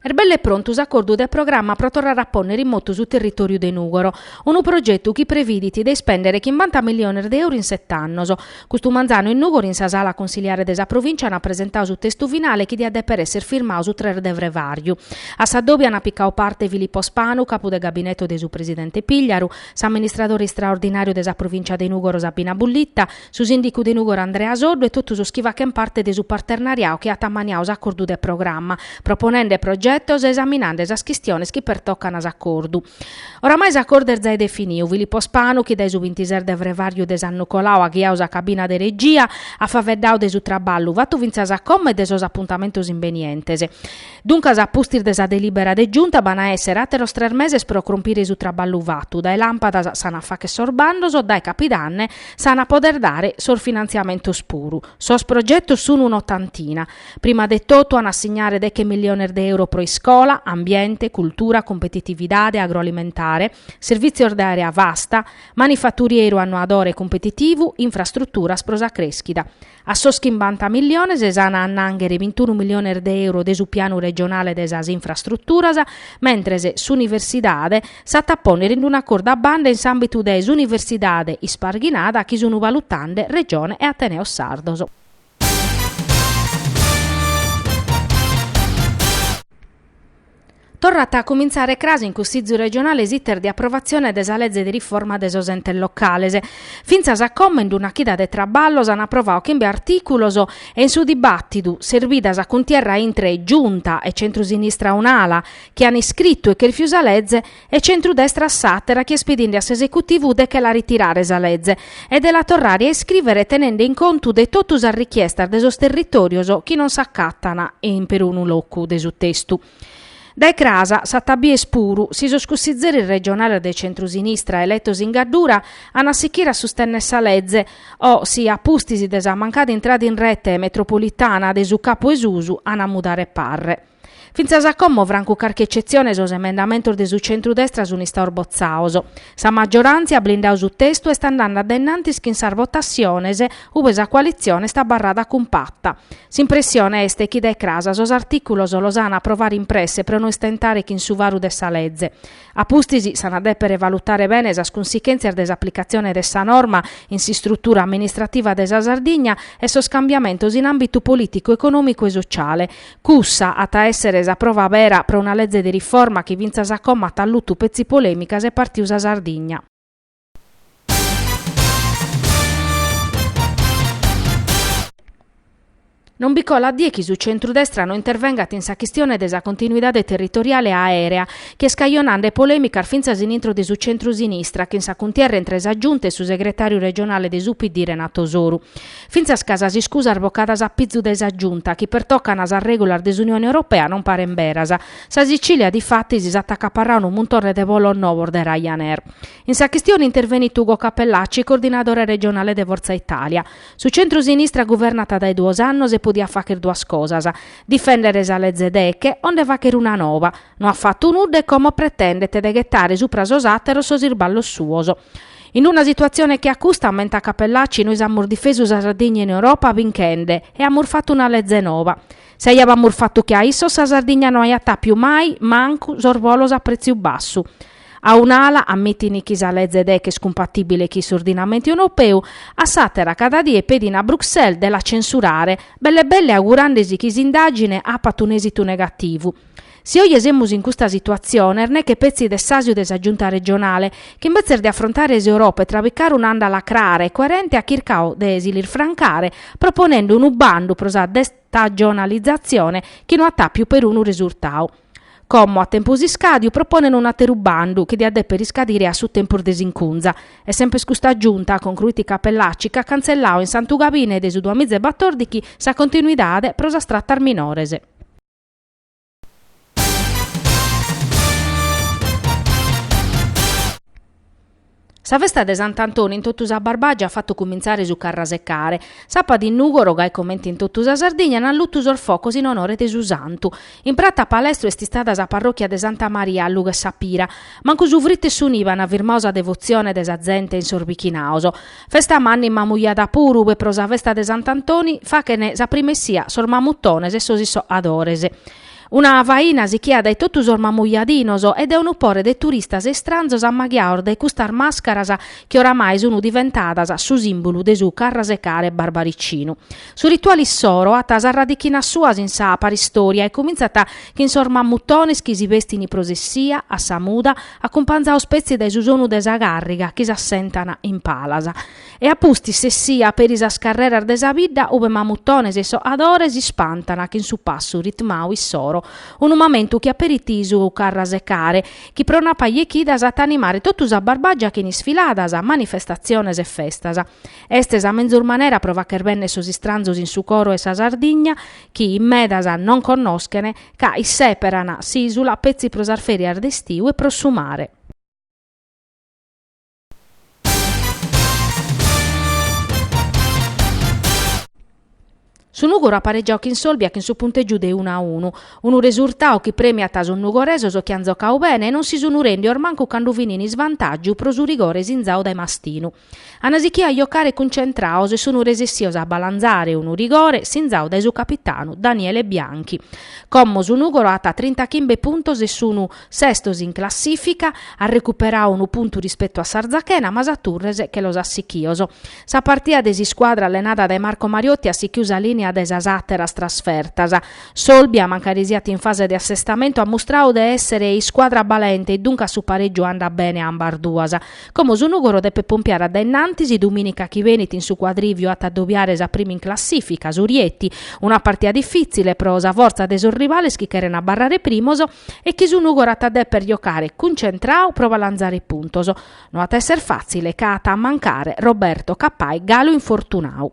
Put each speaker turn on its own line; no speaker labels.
Erbelle è pronto l'accordo del programma per tornare a ponere in moto sul territorio di Nugoro, un progetto che prevede di spendere 50 milioni di euro in 7 anni. Questo manzano in Nugoro in sa sala consigliare della provincia hanno presentato su testo finale che dia per essere firmato su 3 devre vario. A Sadobi hanno piccato parte Filippo Spanu, capo del gabinetto del suo presidente Pigliaru, amministratore straordinario della provincia di Nugoro Sabina Bullitta, su sindaco di Nugoro Andrea Soddo e tutto su schiva che in parte del suo partenariato che ha tammaniato l'accordo del programma, proponendo progetti esaminando le questioni che pertoccano all'accordo. Oramai l'accordo è già definito. Filippo Spanu, che dai su 26 devre vario de San Nicolao a ghiausa cabina de regia, ha faveddao de su traballo, vatto vinzasa come de sos appuntamentos invenientese. Dunque, a pustir de sa delibera de giunta, bana essere ateros 3 mesi per crompire su traballo vatto. Dai lampada sana fa che sorbandoso, dai capidanne sana poter dare sor finanziamento spuru. Sos progetto sono un'ottantina. Prima de tutto hanno assegnare decche milioni di euro pro scuola, ambiente, cultura, competitività agroalimentare, servizio d'area vasta, manifatturiero annuadore competitivo, infrastruttura sprosa crescita. A soskimbanta milioni esana annanghere 21 milioni di euro de su piano regionale de esas infrastrutturas, mentre se s'universitade s'attapponere in un accordo a banda in ambito de universitade isparghinada chi sono valutande regione e Ateneo Sardoso. Torrata a cominciare crasi in Consiglio regionale esiter di approvazione desa legge di riforma des ente locales. Finza sa commendo una chida de traballos han approvato che in articulos e in su dibattito servidas a contierra intre giunta e centrosinistra un'ala che hanno iscritto e che rifiusa legge e centrodestra satera che spedinde a esecutivo de che la ritirare esa legge e della torrare a iscrivere tenendo in conto de totus a richiesta desos territorios che non s'accattana in per un locco de su testu. Dai Crasa, Sattabi e Spuru, si soscussizzeri il regionale del centrosinistra elettos in Gaddura, hanno assicchira sostenne essa legge, o sia pustisi desa mancata entrata in rete metropolitana de su capo esusu, hanno mudare parre. Finza sa commo franco carche eccezione sos emendamento de su centrodestra su nista orbozzaoso. Sa maggioranza ha blindato su testo e sta andando addennanti schinsar votazione uve sa coalizione sta barrata compatta. S'impressione este chi dai crasa sos articulos los han approvare impresse per non stentare chi in su varu dessa legge. A pustisi s'han per valutare bene sa sconsistenza desapplicazione dessa norma in si struttura amministrativa desa Sardigna e sos scambiamentos in ambito politico, economico e sociale. Cussa ata essere esa prova vera per una legge di riforma che vinza sa comma tallutu pezzi polemica se partiusa Sardigna. Non bicola die chi su centrodestra non intervengat in sa questione desa continuità territoriale aerea, che scaglionande polemica finza sinintro di su centrosinistra, che in sa contierra entre sa giunte su segretario regionale de UPD Renato Soru. Finza scasa si scusa arbocadas a pizzu desa giunta, che per toccana sa regular des'Unione Europea non pare in berasa. Sa Sicilia di fatti si s'attaccaparrà un montone de volo nuovo de Ryanair. In sa questione interveni Ugo Cappellacci, coordinatore regionale de Forza Italia. Su centrosinistra governata dai 2 anni se podia fare 2 cose, difendere esa legge deche onde facere una nova, non ha fatto nude come pretendete de gettare su prasosatero sos irballo suoso. In una situazione che accusta aumenta Cappellacci noi siamo difeso sa Sardegna in Europa vincende e abbiamo fatto una legge nuova. Se abbiamo fatto che a isso sa Sardegna non ha più mai manco sorvolos a prezzo basso. A un'ala, ammettini chi sa legge che è scompatibile chi ordinamento europeo, a satera cada die pedina a Bruxelles della censurare, belle augurandesi chi s'indagine a un esito negativo. Se oggi siamo in questa situazione, non è che pezzi del sasio della giunta regionale, che invece di affrontare l'Europa e trabicare un'anda lacrare e coerente a Kirkau de esilir francare, proponendo un bando per la destagionalizzazione che non ha più per un risultato. Come a tempo di scadio propongono un atterubando che dia per riscadire a su tempo desincunza. È sempre scusta giunta con cruiti Cappellacci che ha cancellato in Santu Gabine de su 2014 sa continuità prosa strattar minorese. Sa festa de Sant'Antonio in tottusa Barbagia ha fatto cominciare su carraseccare. Sappa di Nugoro, gai commenti in tottusa Sardegna, n'ha luttus or focos in onore de su santu. In prata palestro esti stata sa parrocchia de Santa Maria a Luga e Sapira, manco su vritte s'univa una virmosa devozione de sa gente in Sorbichinauso. Festa manni mamugliata puru, e prosa festa de Sant'Antonio fa che ne sa primessia sor mamuttones e sosi so adorese. Una vaina si chia dai totus ormamugliadinos ed è un upore de turistas estranzos a maghiaor de custar mascaras che oramai sono diventadas su simbolo de su carrasecare barbaricino. Su rituali soro atas arradichina suas in sa paristoria e cominciata che in sormammutones chi si vestini prosessia a samuda accompagnao spezie dai susonu de sa garriga che s'assentana in palasa. E appusti se sia per isa scarrera de sa vidda ove mammutones e so adore si spantana che in su passo ritmau il soro. Un momento che aperitisu carrasecare, chi pronapa iechidas at animare totus a barbaggia che in sfiladas, a manifestazione e festas. Estes a menzur manera provacher benne sos istranzos in su coro e sa Sardigna, chi in medas non connoschene, ca isseperana s'isula pezzi prosar ferie ardestiu e prosumare. Su Nugoro appareggiò che in Solbia che in su punteggio de 1-1. Un risultato che premia taso un nugoreso che han giocau bene e non si sono rendi ormanco quando vinini in svantaggio pro su rigore sinzao dai mastino. Anasichia a giocare concentraos e sono resessios a balanzare un rigore sinzao dai su capitano Daniele Bianchi. Commo su Nugoro ata 30 puntos e sono sestos in classifica, ha recuperato un punto rispetto a Sarzachena, ma Saturrese che los assichioso. Sa partita desi squadra allenata da Marco Mariotti si chiusa linea desa satteras trasfertas. Solbia, mancarisiati in fase di assestamento, ha mostrato di essere in squadra balente e dunque su pareggio anda bene a ambarduas. Come su Nugoro deppe pompiare a Dennantisi, domenica chi veniti in su quadrivio a addobbiare sa prima in classifica, su Rieti, una partita difficile prosa forza dei suoi rivali che erano a barrare primoso e chi su Nugoro a per giocare concentrao prova a lanzare i puntoso. Non a essere facile, cata a mancare Roberto Cappai, Galo infortunau.